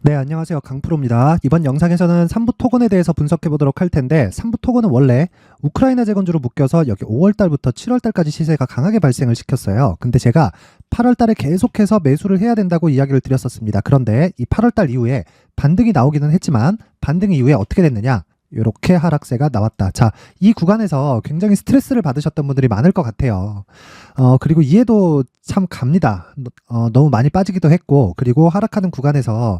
네, 안녕하세요. 강프로입니다. 이번 영상에서는 삼부 토건에 대해서 분석해 보도록 할 텐데, 삼부 토건은 원래 우크라이나 재건주로 묶여서 여기 5월 달부터 7월 달까지 시세가 강하게 발생을 시켰어요. 근데 제가 8월 달에 계속해서 매수를 해야 된다고 이야기를 드렸었습니다. 그런데 이 8월 달 이후에 반등이 나오기는 했지만, 반등 이후에 어떻게 됐느냐? 이렇게 하락세가 나왔다. 자, 이 구간에서 굉장히 스트레스를 받으셨던 분들이 많을 것 같아요. 그리고 이해도 참 갑니다. 너무 많이 빠지기도 했고, 그리고 하락하는 구간에서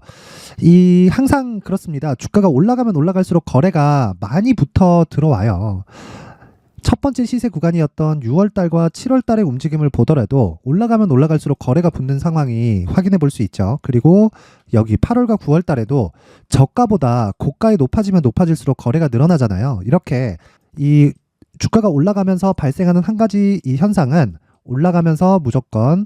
항상 그렇습니다. 주가가 올라가면 올라갈수록 거래가 많이 붙어 들어와요. 첫 번째 시세 구간이었던 6월 달과 7월 달의 움직임을 보더라도 올라가면 올라갈수록 거래가 붙는 상황이 확인해 볼 수 있죠. 그리고 여기 8월과 9월 달에도 저가보다 고가에 높아지면 높아질수록 거래가 늘어나잖아요. 이렇게 이 주가가 올라가면서 발생하는 한 가지 이 현상은 올라가면서 무조건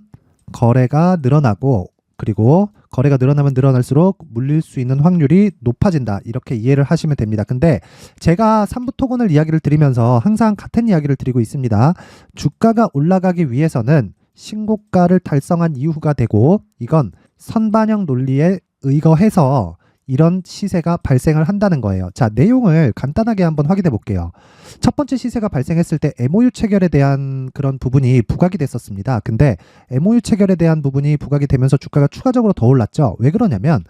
거래가 늘어나고, 그리고 거래가 늘어나면 늘어날수록 물릴 수 있는 확률이 높아진다. 이렇게 이해를 하시면 됩니다. 근데 제가 삼부 토건을 이야기를 드리면서 항상 같은 이야기를 드리고 있습니다. 주가가 올라가기 위해서는 신고가를 달성한 이후가 되고, 이건 선반영 논리에 의거해서 이런 시세가 발생을 한다는 거예요. 자, 내용을 간단하게 한번 확인해 볼게요. 첫 번째 시세가 발생했을 때 MOU 체결에 대한 그런 부분이 부각이 됐었습니다. 근데 MOU 체결에 대한 부분이 부각이 되면서 주가가 추가적으로 더 올랐죠. 왜 그러냐면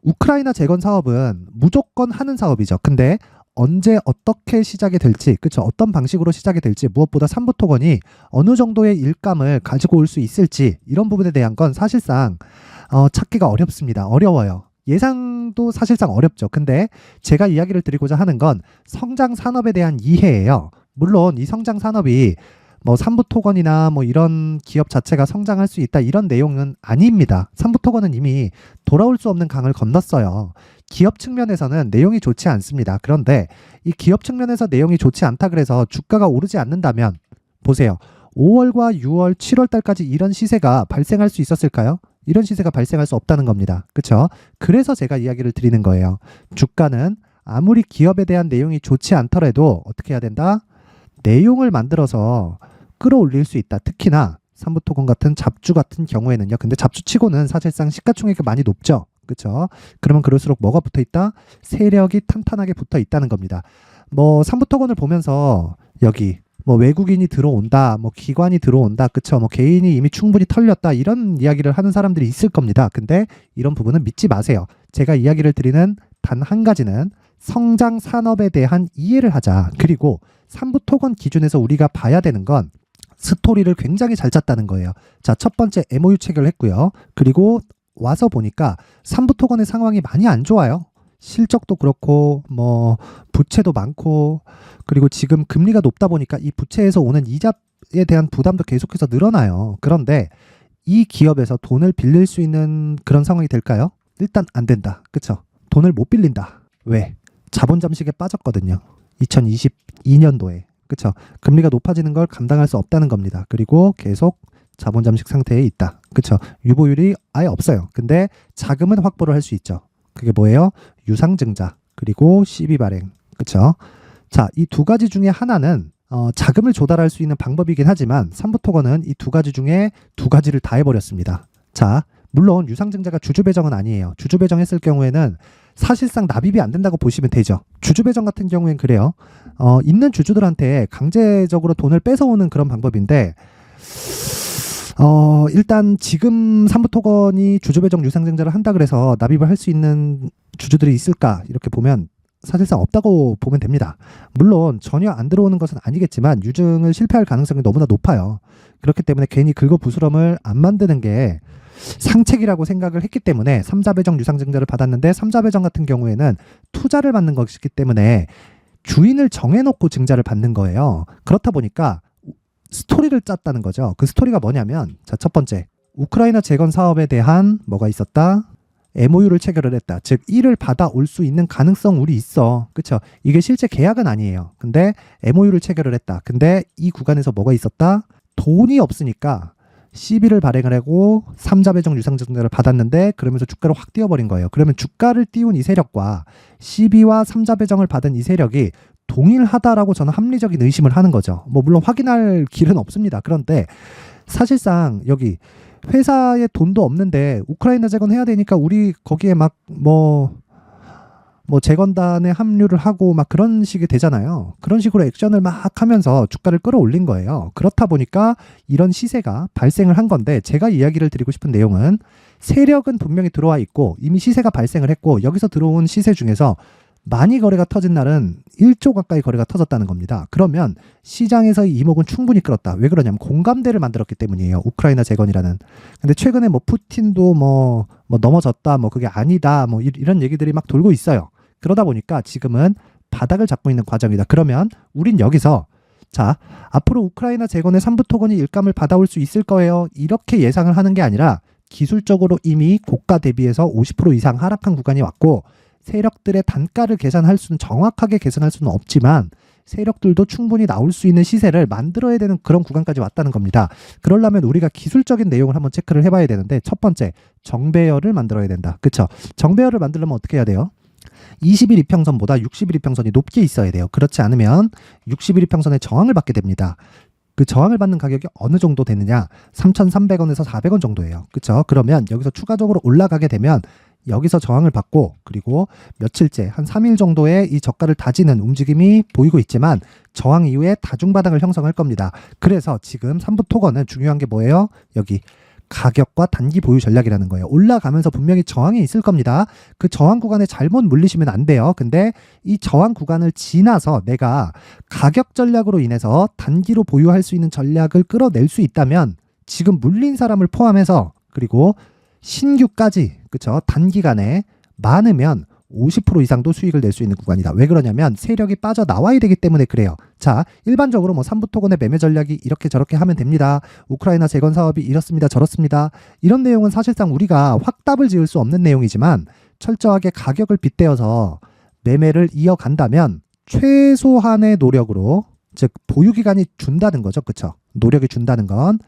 우크라이나 재건 사업은 무조건 하는 사업이죠. 근데 언제 어떻게 시작이 될지, 그쵸? 어떤 방식으로 시작이 될지, 무엇보다 삼부 토건이 어느 정도의 일감을 가지고 올 수 있을지, 이런 부분에 대한 건 사실상 찾기가 어렵습니다. 어려워요. 예상도 사실상 어렵죠. 근데 제가 이야기를 드리고자 하는 건 성장 산업에 대한 이해예요. 물론 이 성장 산업이 뭐 삼부 토건이나 뭐 이런 기업 자체가 성장할 수 있다, 이런 내용은 아닙니다. 삼부 토건은 이미 돌아올 수 없는 강을 건넜어요. 기업 측면에서는 내용이 좋지 않습니다. 그런데 이 기업 측면에서 내용이 좋지 않다 그래서 주가가 오르지 않는다면, 보세요. 5월과 6월, 7월 달까지 이런 시세가 발생할 수 있었을까요? 이런 시세가 발생할 수 없다는 겁니다. 그렇죠? 그래서 제가 이야기를 드리는 거예요. 주가는 아무리 기업에 대한 내용이 좋지 않더라도 어떻게 해야 된다? 내용을 만들어서 끌어올릴 수 있다. 특히나 삼부토건 같은 잡주 같은 경우에는요. 근데 잡주치고는 사실상 시가총액이 많이 높죠. 그렇죠? 그러면 그럴수록 뭐가 붙어 있다? 세력이 탄탄하게 붙어 있다는 겁니다. 뭐 삼부토건을 보면서 여기 뭐 외국인이 들어온다, 뭐 기관이 들어온다, 그쵸? 뭐 개인이 이미 충분히 털렸다, 이런 이야기를 하는 사람들이 있을 겁니다. 근데 이런 부분은 믿지 마세요. 제가 이야기를 드리는 단 한 가지는 성장 산업에 대한 이해를 하자. 그리고 삼부 토건 기준에서 우리가 봐야 되는 건 스토리를 굉장히 잘 짰다는 거예요. 자, 첫 번째 MOU 체결을 했고요. 그리고 와서 보니까 삼부 토건의 상황이 많이 안 좋아요. 실적도 그렇고 뭐 부채도 많고, 그리고 지금 금리가 높다 보니까 이 부채에서 오는 이자에 대한 부담도 계속해서 늘어나요. 그런데 이 기업에서 돈을 빌릴 수 있는 그런 상황이 될까요? 일단 안 된다. 그쵸? 돈을 못 빌린다. 왜? 자본 잠식에 빠졌거든요. 2022년도에. 그쵸? 금리가 높아지는 걸 감당할 수 없다는 겁니다. 그리고 계속 자본 잠식 상태에 있다. 그쵸? 유보율이 아예 없어요. 근데 자금은 확보를 할 수 있죠. 그게 뭐예요? 유상증자, 그리고 CB 발행. 그쵸? 자, 이 두 가지 중에 하나는 자금을 조달할 수 있는 방법이긴 하지만 삼부토건은 이 두 가지 중에 두 가지를 다 해버렸습니다. 자, 물론 유상증자가 주주배정은 아니에요. 주주배정했을 경우에는 사실상 납입이 안 된다고 보시면 되죠. 주주배정 같은 경우엔 그래요. 있는 주주들한테 강제적으로 돈을 뺏어오는 그런 방법인데, 일단 지금 삼부토건이 주주배정 유상증자를 한다 그래서 납입을 할 수 있는 주주들이 있을까? 이렇게 보면 사실상 없다고 보면 됩니다. 물론 전혀 안 들어오는 것은 아니겠지만 유증을 실패할 가능성이 너무나 높아요. 그렇기 때문에 괜히 긁어부스럼을 안 만드는 게 상책이라고 생각을 했기 때문에 3자배정 유상증자를 받았는데, 3자배정 같은 경우에는 투자를 받는 것이기 때문에 주인을 정해놓고 증자를 받는 거예요. 그렇다 보니까 스토리를 짰다는 거죠. 그 스토리가 뭐냐면, 자, 첫 번째, 우크라이나 재건 사업에 대한 뭐가 있었다? MOU를 체결을 했다. 즉, 이를 받아올 수 있는 가능성 우리 있어. 그쵸? 이게 실제 계약은 아니에요. 근데 MOU를 체결을 했다. 근데 이 구간에서 뭐가 있었다? 돈이 없으니까 CB를 발행을 하고 3자 배정 유상증자를 받았는데, 그러면서 주가를 확 띄워버린 거예요. 그러면 주가를 띄운 이 세력과 CB와 3자 배정을 받은 이 세력이 동일하다라고 저는 합리적인 의심을 하는 거죠. 뭐 물론 확인할 길은 없습니다. 그런데 사실상 여기 회사에 돈도 없는데 우크라이나 재건해야 되니까 우리 거기에 막 재건단에 합류를 하고 막 그런 식이 되잖아요. 그런 식으로 액션을 막 하면서 주가를 끌어올린 거예요. 그렇다 보니까 이런 시세가 발생을 한 건데, 제가 이야기를 드리고 싶은 내용은 세력은 분명히 들어와 있고 이미 시세가 발생을 했고, 여기서 들어온 시세 중에서 많이 거래가 터진 날은 1조 가까이 거래가 터졌다는 겁니다. 그러면 시장에서의 이목은 충분히 끌었다. 왜 그러냐면 공감대를 만들었기 때문이에요. 우크라이나 재건이라는. 근데 최근에 푸틴도 넘어졌다, 그게 아니다, 이런 얘기들이 막 돌고 있어요. 그러다 보니까 지금은 바닥을 잡고 있는 과정이다. 그러면 우린 여기서, 자, 앞으로 우크라이나 재건의 3부 토건이 일감을 받아올 수 있을 거예요, 이렇게 예상을 하는 게 아니라, 기술적으로 이미 고가 대비해서 50% 이상 하락한 구간이 왔고, 세력들의 단가를 정확하게 계산할 수는 없지만 세력들도 충분히 나올 수 있는 시세를 만들어야 되는 그런 구간까지 왔다는 겁니다. 그러려면 우리가 기술적인 내용을 한번 체크를 해봐야 되는데, 첫 번째, 정배열을 만들어야 된다. 그쵸? 정배열을 만들려면 어떻게 해야 돼요? 20일 이평선보다 60일 이평선이 높게 있어야 돼요. 그렇지 않으면 60일 이평선의 저항을 받게 됩니다. 그 저항을 받는 가격이 어느 정도 되느냐? 3,300원에서 400원 정도예요. 그쵸? 그러면 여기서 추가적으로 올라가게 되면 여기서 저항을 받고, 그리고 며칠째 한 3일 정도의 이 저가를 다지는 움직임이 보이고 있지만 저항 이후에 다중바닥을 형성할 겁니다. 그래서 지금 3부 토건은 중요한 게 뭐예요? 여기 가격과 단기 보유 전략이라는 거예요. 올라가면서 분명히 저항이 있을 겁니다. 그 저항 구간에 잘못 물리시면 안 돼요. 근데 이 저항 구간을 지나서 내가 가격 전략으로 인해서 단기로 보유할 수 있는 전략을 끌어낼 수 있다면, 지금 물린 사람을 포함해서, 그리고 신규까지, 그쵸? 단기간에 많으면 50% 이상도 수익을 낼 수 있는 구간이다. 왜 그러냐면 세력이 빠져나와야 되기 때문에 그래요. 자, 일반적으로 3부 토건의 매매 전략이 이렇게 저렇게 하면 됩니다. 우크라이나 재건 사업이 이렇습니다, 저렇습니다. 이런 내용은 사실상 우리가 확답을 지을 수 없는 내용이지만, 철저하게 가격을 빗대어서 매매를 이어간다면 최소한의 노력으로, 즉 보유기간이 준다는 거죠. 그쵸? 노력이 준다는 건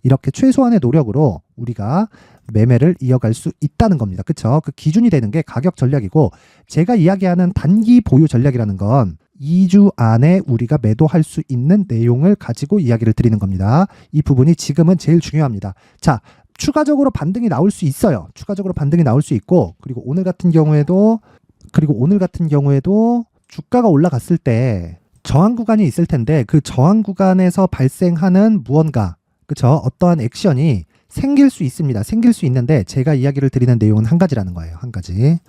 이렇게 최소한의 노력으로 우리가 매매를 이어갈 수 있다는 겁니다. 그쵸? 그 기준이 되는 게 가격 전략이고, 제가 이야기하는 단기 보유 전략이라는 건 2주 안에 우리가 매도할 수 있는 내용을 가지고 이야기를 드리는 겁니다. 이 부분이 지금은 제일 중요합니다. 자, 추가적으로 반등이 나올 수 있어요. 추가적으로 반등이 나올 수 있고, 그리고 오늘 같은 경우에도 주가가 올라갔을 때 저항 구간이 있을 텐데, 그 저항 구간에서 발생하는 무언가, 그쵸? 어떠한 액션이 생길 수 있습니다. 생길 수 있는데, 제가 이야기를 드리는 내용은 한 가지라는 거예요. 한 가지.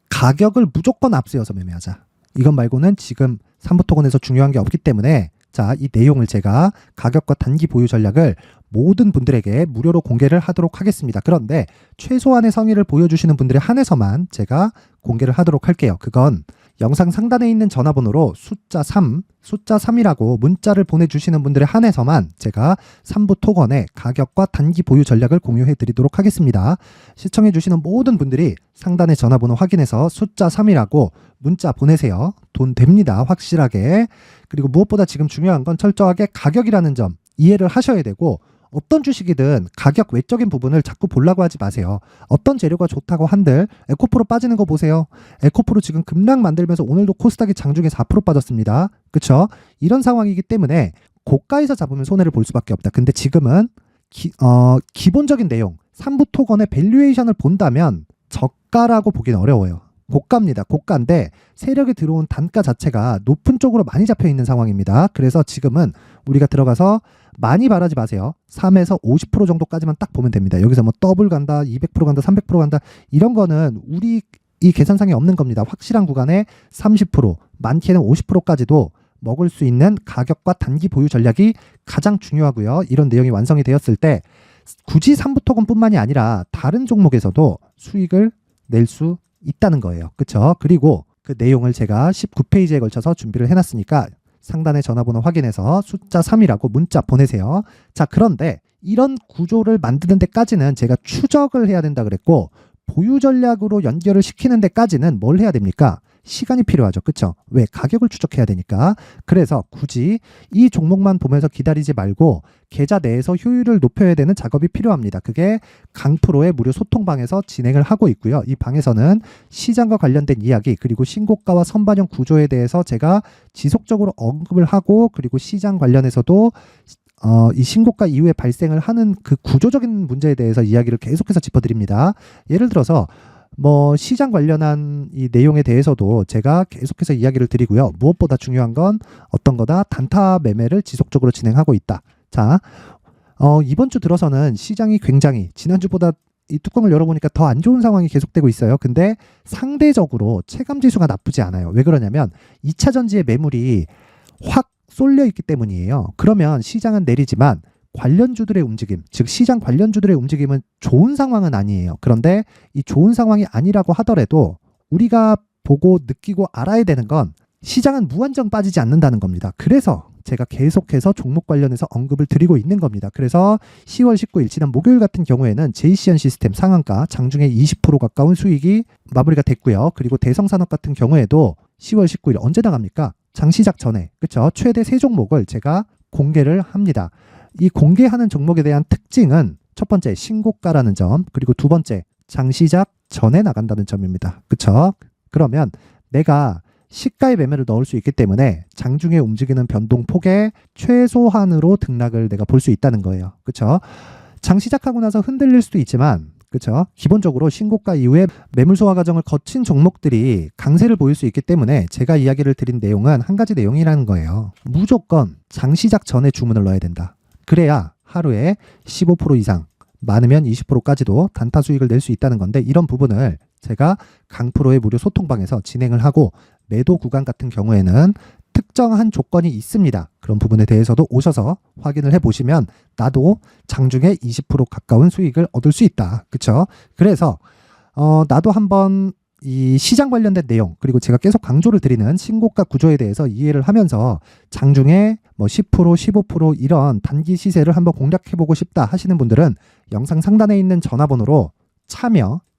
가격을 무조건 앞세워서 매매하자. 이것 말고는 지금 3부 토건에서 중요한 게 없기 때문에, 자, 이 내용을 제가 가격과 단기 보유 전략을 모든 분들에게 무료로 공개를 하도록 하겠습니다. 그런데 최소한의 성의를 보여주시는 분들에 한해서만 제가 공개를 하도록 할게요. 그건 영상 상단에 있는 전화번호로 숫자 3이라고 문자를 보내주시는 분들에 한해서만 제가 3부 토건의 가격과 단기 보유 전략을 공유해 드리도록 하겠습니다. 시청해 주시는 모든 분들이 상단의 전화번호 확인해서 숫자 3이라고 문자 보내세요. 돈 됩니다. 확실하게. 그리고 무엇보다 지금 중요한 건 철저하게 가격이라는 점 이해를 하셔야 되고, 어떤 주식이든 가격 외적인 부분을 자꾸 보려고 하지 마세요. 어떤 재료가 좋다고 한들 에코프로 빠지는 거 보세요. 에코프로 지금 급락 만들면서 오늘도 코스닥이 장중에 4% 빠졌습니다. 그쵸? 이런 상황이기 때문에 고가에서 잡으면 손해를 볼 수밖에 없다. 근데 지금은 기본적인 내용, 3부 토건의 밸류에이션을 본다면 저가라고 보기는 어려워요. 고가입니다. 고가인데 세력이 들어온 단가 자체가 높은 쪽으로 많이 잡혀 있는 상황입니다. 그래서 지금은 우리가 들어가서 많이 바라지 마세요. 3에서 50% 정도까지만 딱 보면 됩니다. 여기서 더블 간다, 200% 간다, 300% 간다, 이런 거는 우리 이 계산상에 없는 겁니다. 확실한 구간에 30%, 많게는 50%까지도 먹을 수 있는 가격과 단기 보유 전략이 가장 중요하고요. 이런 내용이 완성이 되었을 때 굳이 3부 토건뿐만이 아니라 다른 종목에서도 수익을 낼 수 있다는 거예요. 그쵸? 그리고 그 내용을 제가 19페이지에 걸쳐서 준비를 해놨으니까 상단의 전화번호 확인해서 숫자 3이라고 문자 보내세요. 자, 그런데 이런 구조를 만드는 데까지는 제가 추적을 해야 된다 그랬고, 보유 전략으로 연결을 시키는 데까지는 뭘 해야 됩니까? 시간이 필요하죠. 그쵸? 왜? 가격을 추적해야 되니까. 그래서 굳이 이 종목만 보면서 기다리지 말고 계좌 내에서 효율을 높여야 되는 작업이 필요합니다. 그게 강프로의 무료 소통방에서 진행을 하고 있고요. 이 방에서는 시장과 관련된 이야기, 그리고 신고가와 선반영 구조에 대해서 제가 지속적으로 언급을 하고, 그리고 시장 관련해서도 이 신고가 이후에 발생을 하는 그 구조적인 문제에 대해서 이야기를 계속해서 짚어드립니다. 예를 들어서 시장 관련한 이 내용에 대해서도 제가 계속해서 이야기를 드리고요. 무엇보다 중요한 건 어떤 거다? 단타 매매를 지속적으로 진행하고 있다. 자, 이번 주 들어서는 시장이 굉장히 지난주보다 이 뚜껑을 열어보니까 더 안 좋은 상황이 계속되고 있어요. 근데 상대적으로 체감 지수가 나쁘지 않아요. 왜 그러냐면 2차 전지의 매물이 확 쏠려 있기 때문이에요. 그러면 시장은 내리지만 관련주들의 움직임, 즉 시장 관련주들의 움직임은 좋은 상황은 아니에요. 그런데 이 좋은 상황이 아니라고 하더라도 우리가 보고 느끼고 알아야 되는 건 시장은 무한정 빠지지 않는다는 겁니다. 그래서 제가 계속해서 종목 관련해서 언급을 드리고 있는 겁니다. 그래서 10월 19일 지난 목요일 같은 경우에는 제이시언 시스템 상한가 장중에 20% 가까운 수익이 마무리가 됐고요. 그리고 대성산업 같은 경우에도 10월 19일 언제 나갑니까? 장시작 전에, 그렇죠? 최대 3종목을 제가 공개를 합니다. 이 공개하는 종목에 대한 특징은 첫 번째 신고가라는 점, 그리고 두 번째 장시작 전에 나간다는 점입니다. 그렇죠? 그러면 내가 시가의 매매를 넣을 수 있기 때문에 장중에 움직이는 변동폭의 최소한으로 등락을 내가 볼 수 있다는 거예요. 그렇죠? 장 시작하고 나서 흔들릴 수도 있지만, 그렇죠? 기본적으로 신고가 이후에 매물 소화 과정을 거친 종목들이 강세를 보일 수 있기 때문에 제가 이야기를 드린 내용은 한 가지 내용이라는 거예요. 무조건 장 시작 전에 주문을 넣어야 된다. 그래야 하루에 15% 이상, 많으면 20%까지도 단타 수익을 낼 수 있다는 건데, 이런 부분을 제가 강프로의 무료 소통방에서 진행을 하고, 매도 구간 같은 경우에는 특정한 조건이 있습니다. 그런 부분에 대해서도 오셔서 확인을 해보시면 나도 장중에 20% 가까운 수익을 얻을 수 있다. 그렇죠? 그래서 나도 한번 이 시장 관련된 내용, 그리고 제가 계속 강조를 드리는 신고가 구조에 대해서 이해를 하면서 장중에 10%, 15% 이런 단기 시세를 한번 공략해보고 싶다 하시는 분들은 영상 상단에 있는 전화번호로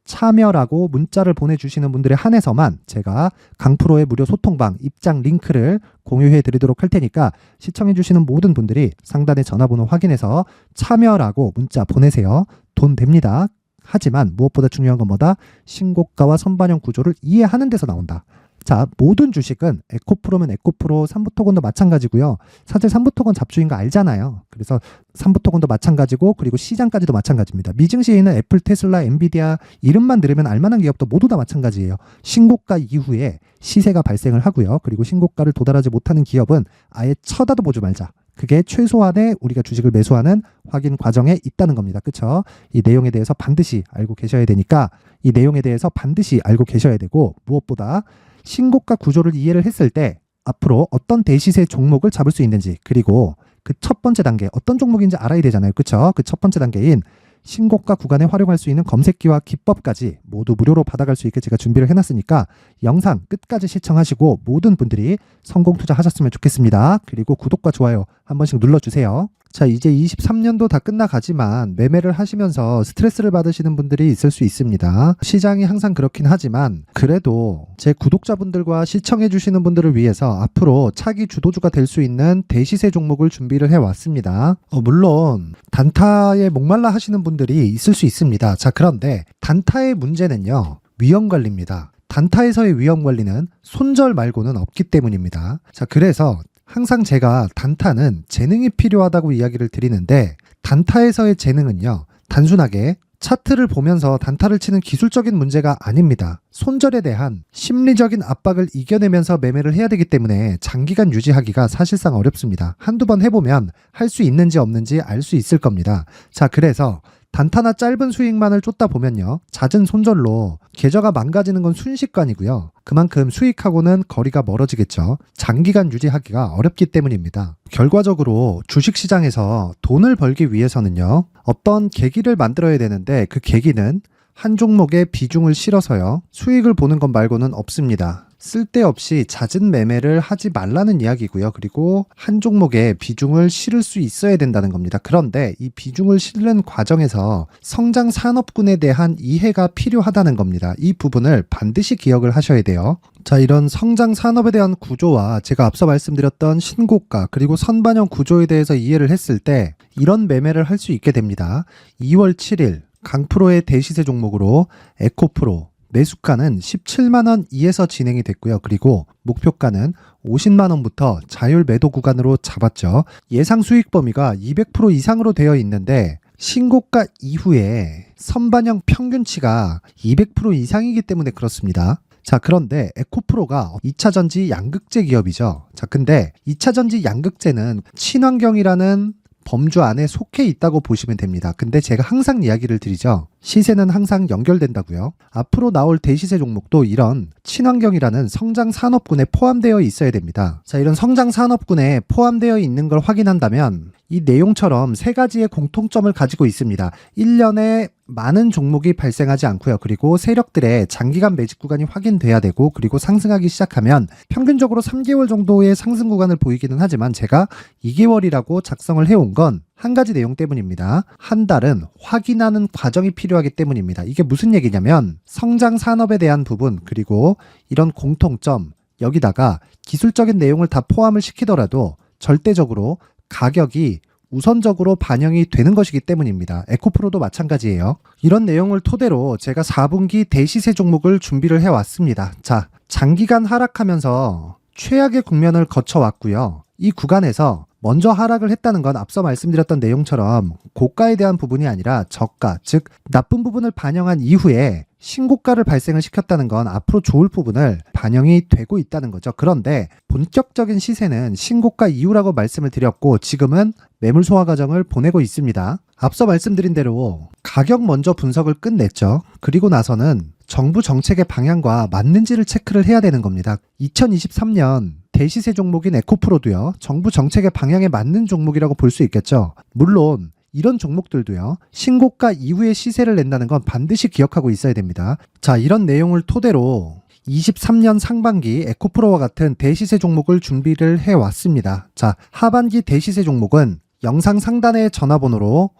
참여라고 문자를 보내주시는 분들에 한해서만 제가 강프로의 무료 소통방 입장 링크를 공유해 드리도록 할 테니까 시청해 주시는 모든 분들이 상단의 전화번호 확인해서 참여라고 문자 보내세요. 돈 됩니다. 하지만 무엇보다 중요한 건 뭐다? 신고가와 선반영 구조를 이해하는 데서 나온다. 자, 모든 주식은 에코프로면 에코프로, 삼부토건도 마찬가지고요. 사실 삼부토건 잡주인 거 알잖아요. 그래서 삼부토건도 마찬가지고, 그리고 시장까지도 마찬가지입니다. 미증시에 있는 애플, 테슬라, 엔비디아 이름만 들으면 알만한 기업도 모두 다 마찬가지예요. 신고가 이후에 시세가 발생을 하고요. 그리고 신고가를 도달하지 못하는 기업은 아예 쳐다도 보지 말자. 그게 최소한의 우리가 주식을 매수하는 확인 과정에 있다는 겁니다. 그렇죠? 이 내용에 대해서 반드시 알고 계셔야 되니까 이 내용에 대해서 반드시 알고 계셔야 되고, 무엇보다 신고가 구조를 이해를 했을 때 앞으로 어떤 대시세 종목을 잡을 수 있는지, 그리고 그 첫 번째 단계 어떤 종목인지 알아야 되잖아요. 그렇죠? 그 첫 번째 단계인 신고가 구간에 활용할 수 있는 검색기와 기법까지 모두 무료로 받아갈 수 있게 제가 준비를 해놨으니까 영상 끝까지 시청하시고 모든 분들이 성공 투자하셨으면 좋겠습니다. 그리고 구독과 좋아요 한 번씩 눌러주세요. 자, 이제 23년도 다 끝나가지만 매매를 하시면서 스트레스를 받으시는 분들이 있을 수 있습니다. 시장이 항상 그렇긴 하지만 그래도 제 구독자분들과 시청해 주시는 분들을 위해서 앞으로 차기 주도주가 될 수 있는 대시세 종목을 준비를 해왔습니다. 물론 단타에 목말라 하시는 분들이 있을 수 있습니다. 자, 그런데 단타의 문제는요, 위험관리입니다. 단타에서의 위험관리는 손절 말고는 없기 때문입니다. 자, 그래서 항상 제가 단타는 재능이 필요하다고 이야기를 드리는데, 단타에서의 재능은요, 단순하게 차트를 보면서 단타를 치는 기술적인 문제가 아닙니다. 손절에 대한 심리적인 압박을 이겨내면서 매매를 해야 되기 때문에 장기간 유지하기가 사실상 어렵습니다. 한두 번 해보면 할 수 있는지 없는지 알 수 있을 겁니다. 자, 그래서 단타나 짧은 수익만을 쫓다 보면요, 잦은 손절로 계좌가 망가지는 건 순식간이고요. 그만큼 수익하고는 거리가 멀어지겠죠. 장기간 유지하기가 어렵기 때문입니다. 결과적으로 주식시장에서 돈을 벌기 위해서는요, 어떤 계기를 만들어야 되는데 그 계기는 한 종목에 비중을 실어서요, 수익을 보는 것 말고는 없습니다. 쓸데없이 잦은 매매를 하지 말라는 이야기고요. 그리고 한 종목에 비중을 실을 수 있어야 된다는 겁니다. 그런데 이 비중을 실는 과정에서 성장 산업군에 대한 이해가 필요하다는 겁니다. 이 부분을 반드시 기억을 하셔야 돼요. 자, 이런 성장 산업에 대한 구조와 제가 앞서 말씀드렸던 신고가 그리고 선반영 구조에 대해서 이해를 했을 때 이런 매매를 할 수 있게 됩니다. 2월 7일 강프로의 대시세 종목으로 에코프로 매수가는 17만원 이에서 진행이 됐고요. 그리고 목표가는 50만원부터 자율 매도 구간으로 잡았죠. 예상 수익 범위가 200% 이상으로 되어 있는데 신고가 이후에 선반영 평균치가 200% 이상이기 때문에 그렇습니다. 자, 그런데 에코프로가 2차전지 양극재 기업이죠. 자, 근데 2차전지 양극재는 친환경이라는 범주 안에 속해 있다고 보시면 됩니다. 근데 제가 항상 이야기를 드리죠. 시세는 항상 연결된다고요. 앞으로 나올 대시세 종목도 이런 친환경이라는 성장 산업군에 포함되어 있어야 됩니다. 자, 이런 성장 산업군에 포함되어 있는 걸 확인한다면 이 내용처럼 세 가지의 공통점을 가지고 있습니다. 1년에 많은 종목이 발생하지 않고요. 그리고 세력들의 장기간 매집 구간이 확인돼야 되고, 그리고 상승하기 시작하면 평균적으로 3개월 정도의 상승 구간을 보이기는 하지만 제가 2개월이라고 작성을 해온 건 한 가지 내용 때문입니다. 한 달은 확인하는 과정이 필요하기 때문입니다. 이게 무슨 얘기냐면 성장 산업에 대한 부분, 그리고 이런 공통점, 여기다가 기술적인 내용을 다 포함을 시키더라도 절대적으로 가격이 우선적으로 반영이 되는 것이기 때문입니다. 에코프로도 마찬가지예요. 이런 내용을 토대로 제가 4분기 대시세 종목을 준비를 해왔습니다. 자, 장기간 하락하면서 최악의 국면을 거쳐왔고요. 이 구간에서 먼저 하락을 했다는 건 앞서 말씀드렸던 내용처럼 고가에 대한 부분이 아니라 저가, 즉 나쁜 부분을 반영한 이후에 신고가를 발생을 시켰다는 건 앞으로 좋을 부분을 반영이 되고 있다는 거죠. 그런데 본격적인 시세는 신고가 이후라고 말씀을 드렸고 지금은 매물 소화 과정을 보내고 있습니다. 앞서 말씀드린 대로 가격 먼저 분석을 끝냈죠. 그리고 나서는 정부 정책의 방향과 맞는지를 체크를 해야 되는 겁니다. 2023년 대시세 종목인 에코프로도요, 정부 정책의 방향에 맞는 종목이라고 볼 수 있겠죠. 물론 이런 종목들도요, 신고가 이후에 시세를 낸다는 건 반드시 기억하고 있어야 됩니다. 자, 이런 내용을 토대로 23년 상반기 에코프로와 같은 대시세 종목을 준비를 해왔습니다. 자, 하반기 대시세 종목은 영상 상단의 전화번호로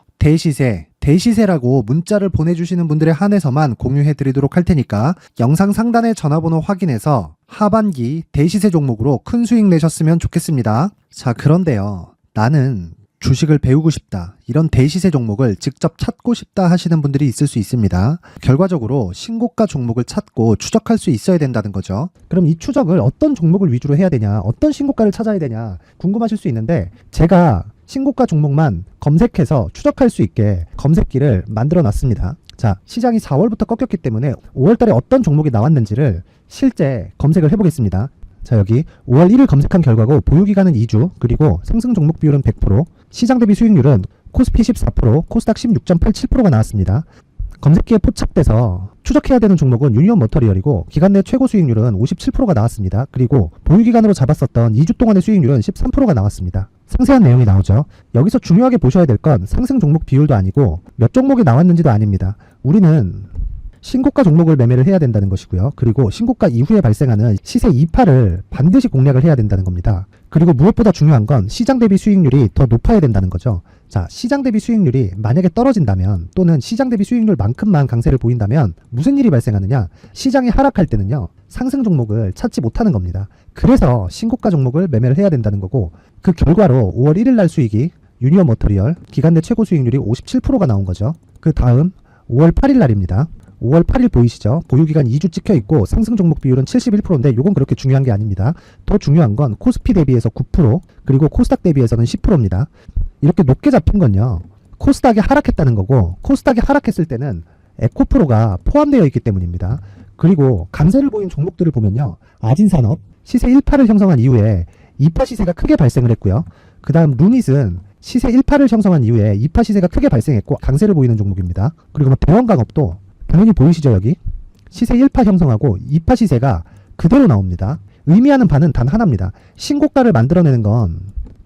대시세라고 문자를 보내주시는 분들에 한해서만 공유해드리도록 할 테니까 영상 상단의 전화번호 확인해서 하반기 대시세 종목으로 큰 수익 내셨으면 좋겠습니다. 자, 그런데요, 나는 주식을 배우고 싶다, 이런 대시세 종목을 직접 찾고 싶다 하시는 분들이 있을 수 있습니다. 결과적으로 신고가 종목을 찾고 추적할 수 있어야 된다는 거죠. 그럼 이 추적을 어떤 종목을 위주로 해야 되냐, 어떤 신고가를 찾아야 되냐 궁금하실 수 있는데, 제가 신고가 종목만 검색해서 추적할 수 있게 검색기를 만들어 놨습니다. 자, 시장이 4월부터 꺾였기 때문에 5월달에 어떤 종목이 나왔는지를 실제 검색을 해보겠습니다. 자, 여기 5월 1일 검색한 결과고 보유기간은 2주, 그리고 상승 종목 비율은 100%, 시장 대비 수익률은 코스피 14%, 코스닥 16.87%가 나왔습니다. 검색기에 포착돼서 추적해야 되는 종목은 유니온 머터리얼이고 기간 내 최고 수익률은 57%가 나왔습니다. 그리고 보유기간으로 잡았었던 2주 동안의 수익률은 13%가 나왔습니다. 상세한 내용이 나오죠. 여기서 중요하게 보셔야 될 건 상승 종목 비율도 아니고 몇 종목이 나왔는지도 아닙니다. 우리는 신고가 종목을 매매를 해야 된다는 것이고요. 그리고 신고가 이후에 발생하는 시세 이파를 반드시 공략을 해야 된다는 겁니다. 그리고 무엇보다 중요한 건 시장 대비 수익률이 더 높아야 된다는 거죠. 자, 시장 대비 수익률이 만약에 떨어진다면, 또는 시장 대비 수익률만큼만 강세를 보인다면 무슨 일이 발생하느냐? 시장이 하락할 때는요, 상승 종목을 찾지 못하는 겁니다. 그래서 신고가 종목을 매매를 해야 된다는 거고, 그 결과로 5월 1일 날 수익이 유니온 머터리얼 기간 내 최고 수익률이 57%가 나온 거죠. 그 다음 5월 8일 날입니다. 5월 8일 보이시죠? 보유기간 2주 찍혀 있고 상승 종목 비율은 71%인데 이건 그렇게 중요한 게 아닙니다. 더 중요한 건 코스피 대비해서 9%, 그리고 코스닥 대비해서는 10%입니다. 이렇게 높게 잡힌 건요, 코스닥이 하락했다는 거고, 코스닥이 하락했을 때는 에코프로가 포함되어 있기 때문입니다. 그리고 강세를 보인 종목들을 보면요, 아진산업 시세 1파를 형성한 이후에 2파 시세가 크게 발생을 했고요. 그 다음 루닛은 시세 1파를 형성한 이후에 2파 시세가 크게 발생했고 강세를 보이는 종목입니다. 그리고 뭐 대원강업도 당연히 보이시죠? 여기 시세 1파 형성하고 2파 시세가 그대로 나옵니다. 의미하는 바는 단 하나입니다. 신고가를 만들어내는 건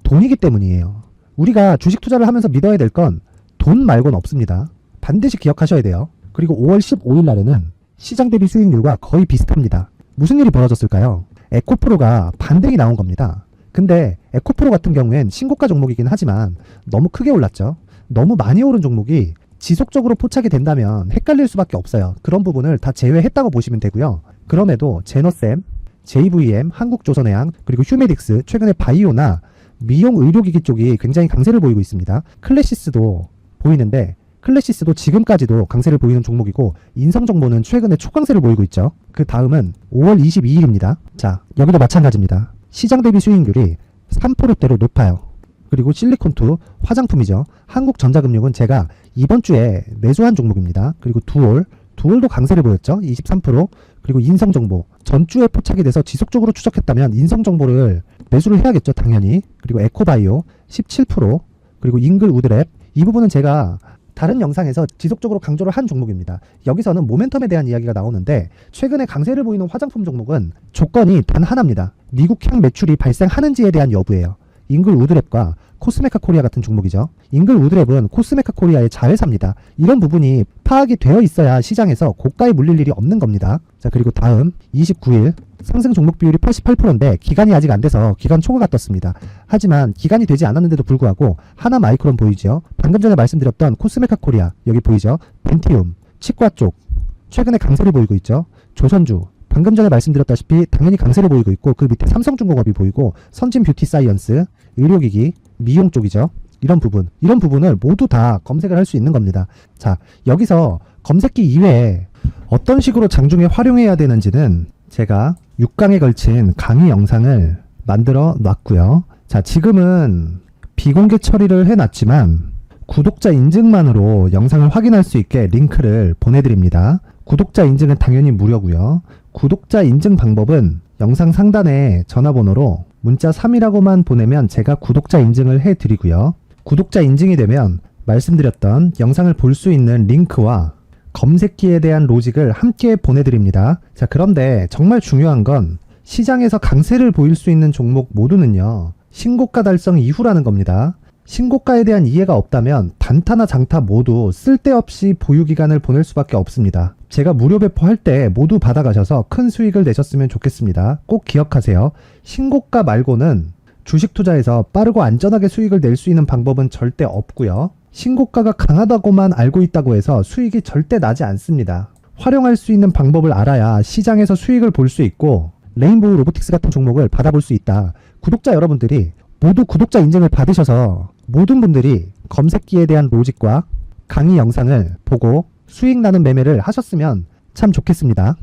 돈이기 때문이에요. 우리가 주식 투자를 하면서 믿어야 될 건 돈 말고는 없습니다. 반드시 기억하셔야 돼요. 그리고 5월 15일 날에는 시장 대비 수익률과 거의 비슷합니다. 무슨 일이 벌어졌을까요? 에코프로가 반등이 나온 겁니다. 근데 에코프로 같은 경우엔 신고가 종목이긴 하지만 너무 크게 올랐죠. 너무 많이 오른 종목이 지속적으로 포착이 된다면 헷갈릴 수밖에 없어요. 그런 부분을 다 제외했다고 보시면 되고요. 그럼에도 제너셈, JVM, 한국조선해양, 그리고 휴메딕스, 최근에 바이오나 미용 의료기기 쪽이 굉장히 강세를 보이고 있습니다. 클래시스도 보이는데 클래시스도 지금까지도 강세를 보이는 종목이고 인성정보는 최근에 초강세를 보이고 있죠. 그 다음은 5월 22일입니다. 자, 여기도 마찬가지입니다. 시장 대비 수익률이 3%대로 높아요. 그리고 실리콘2 화장품이죠. 한국전자금융은 제가 이번 주에 매수한 종목입니다. 그리고 두올도 강세를 보였죠. 23%. 그리고 인성정보 전주에 포착이 돼서 지속적으로 추적했다면 인성정보를 매수를 해야겠죠. 당연히. 그리고 에코바이오 17%. 그리고 잉글 우드랩 이 부분은 제가 다른 영상에서 지속적으로 강조를 한 종목입니다. 여기서는 모멘텀에 대한 이야기가 나오는데 최근에 강세를 보이는 화장품 종목은 조건이 단 하나입니다. 미국향 매출이 발생하는지에 대한 여부예요. 잉글 우드랩과 코스메카 코리아 같은 종목이죠. 잉글 우드랩은 코스메카 코리아의 자회사입니다. 이런 부분이 파악이 되어 있어야 시장에서 고가에 물릴 일이 없는 겁니다. 자, 그리고 다음 29일 상승 종목 비율이 88%인데 기간이 아직 안 돼서 기간 초과가 떴습니다. 하지만 기간이 되지 않았는데도 불구하고 하나 마이크론 보이죠. 방금 전에 말씀드렸던 코스메카 코리아 여기 보이죠. 벤티움, 치과 쪽 최근에 강세를 보이고 있죠. 조선주 방금 전에 말씀드렸다시피 당연히 강세를 보이고 있고 그 밑에 삼성중공업이 보이고 선진 뷰티 사이언스, 의료기기, 미용 쪽이죠. 이런 부분을 모두 다 검색을 할 수 있는 겁니다. 자, 여기서 검색기 이외에 어떤 식으로 장중에 활용해야 되는지는 제가 6강에 걸친 강의 영상을 만들어 놨고요. 자, 지금은 비공개 처리를 해놨지만 구독자 인증만으로 영상을 확인할 수 있게 링크를 보내드립니다. 구독자 인증은 당연히 무료고요. 구독자 인증 방법은 영상 상단에 전화번호로 문자 3이라고만 보내면 제가 구독자 인증을 해드리고요. 구독자 인증이 되면 말씀드렸던 영상을 볼 수 있는 링크와 검색기에 대한 로직을 함께 보내드립니다. 자, 그런데 정말 중요한 건 시장에서 강세를 보일 수 있는 종목 모두는요. 신고가 달성 이후라는 겁니다. 신고가에 대한 이해가 없다면 단타나 장타 모두 쓸데없이 보유기간을 보낼 수밖에 없습니다. 제가 무료 배포할 때 모두 받아가셔서 큰 수익을 내셨으면 좋겠습니다. 꼭 기억하세요. 신고가 말고는 주식 투자에서 빠르고 안전하게 수익을 낼 수 있는 방법은 절대 없고요. 신고가가 강하다고만 알고 있다고 해서 수익이 절대 나지 않습니다. 활용할 수 있는 방법을 알아야 시장에서 수익을 볼 수 있고 레인보우 로보틱스 같은 종목을 받아볼 수 있다. 구독자 여러분들이 모두 구독자 인증을 받으셔서 모든 분들이 검색기에 대한 로직과 강의 영상을 보고 수익 나는 매매를 하셨으면 참 좋겠습니다.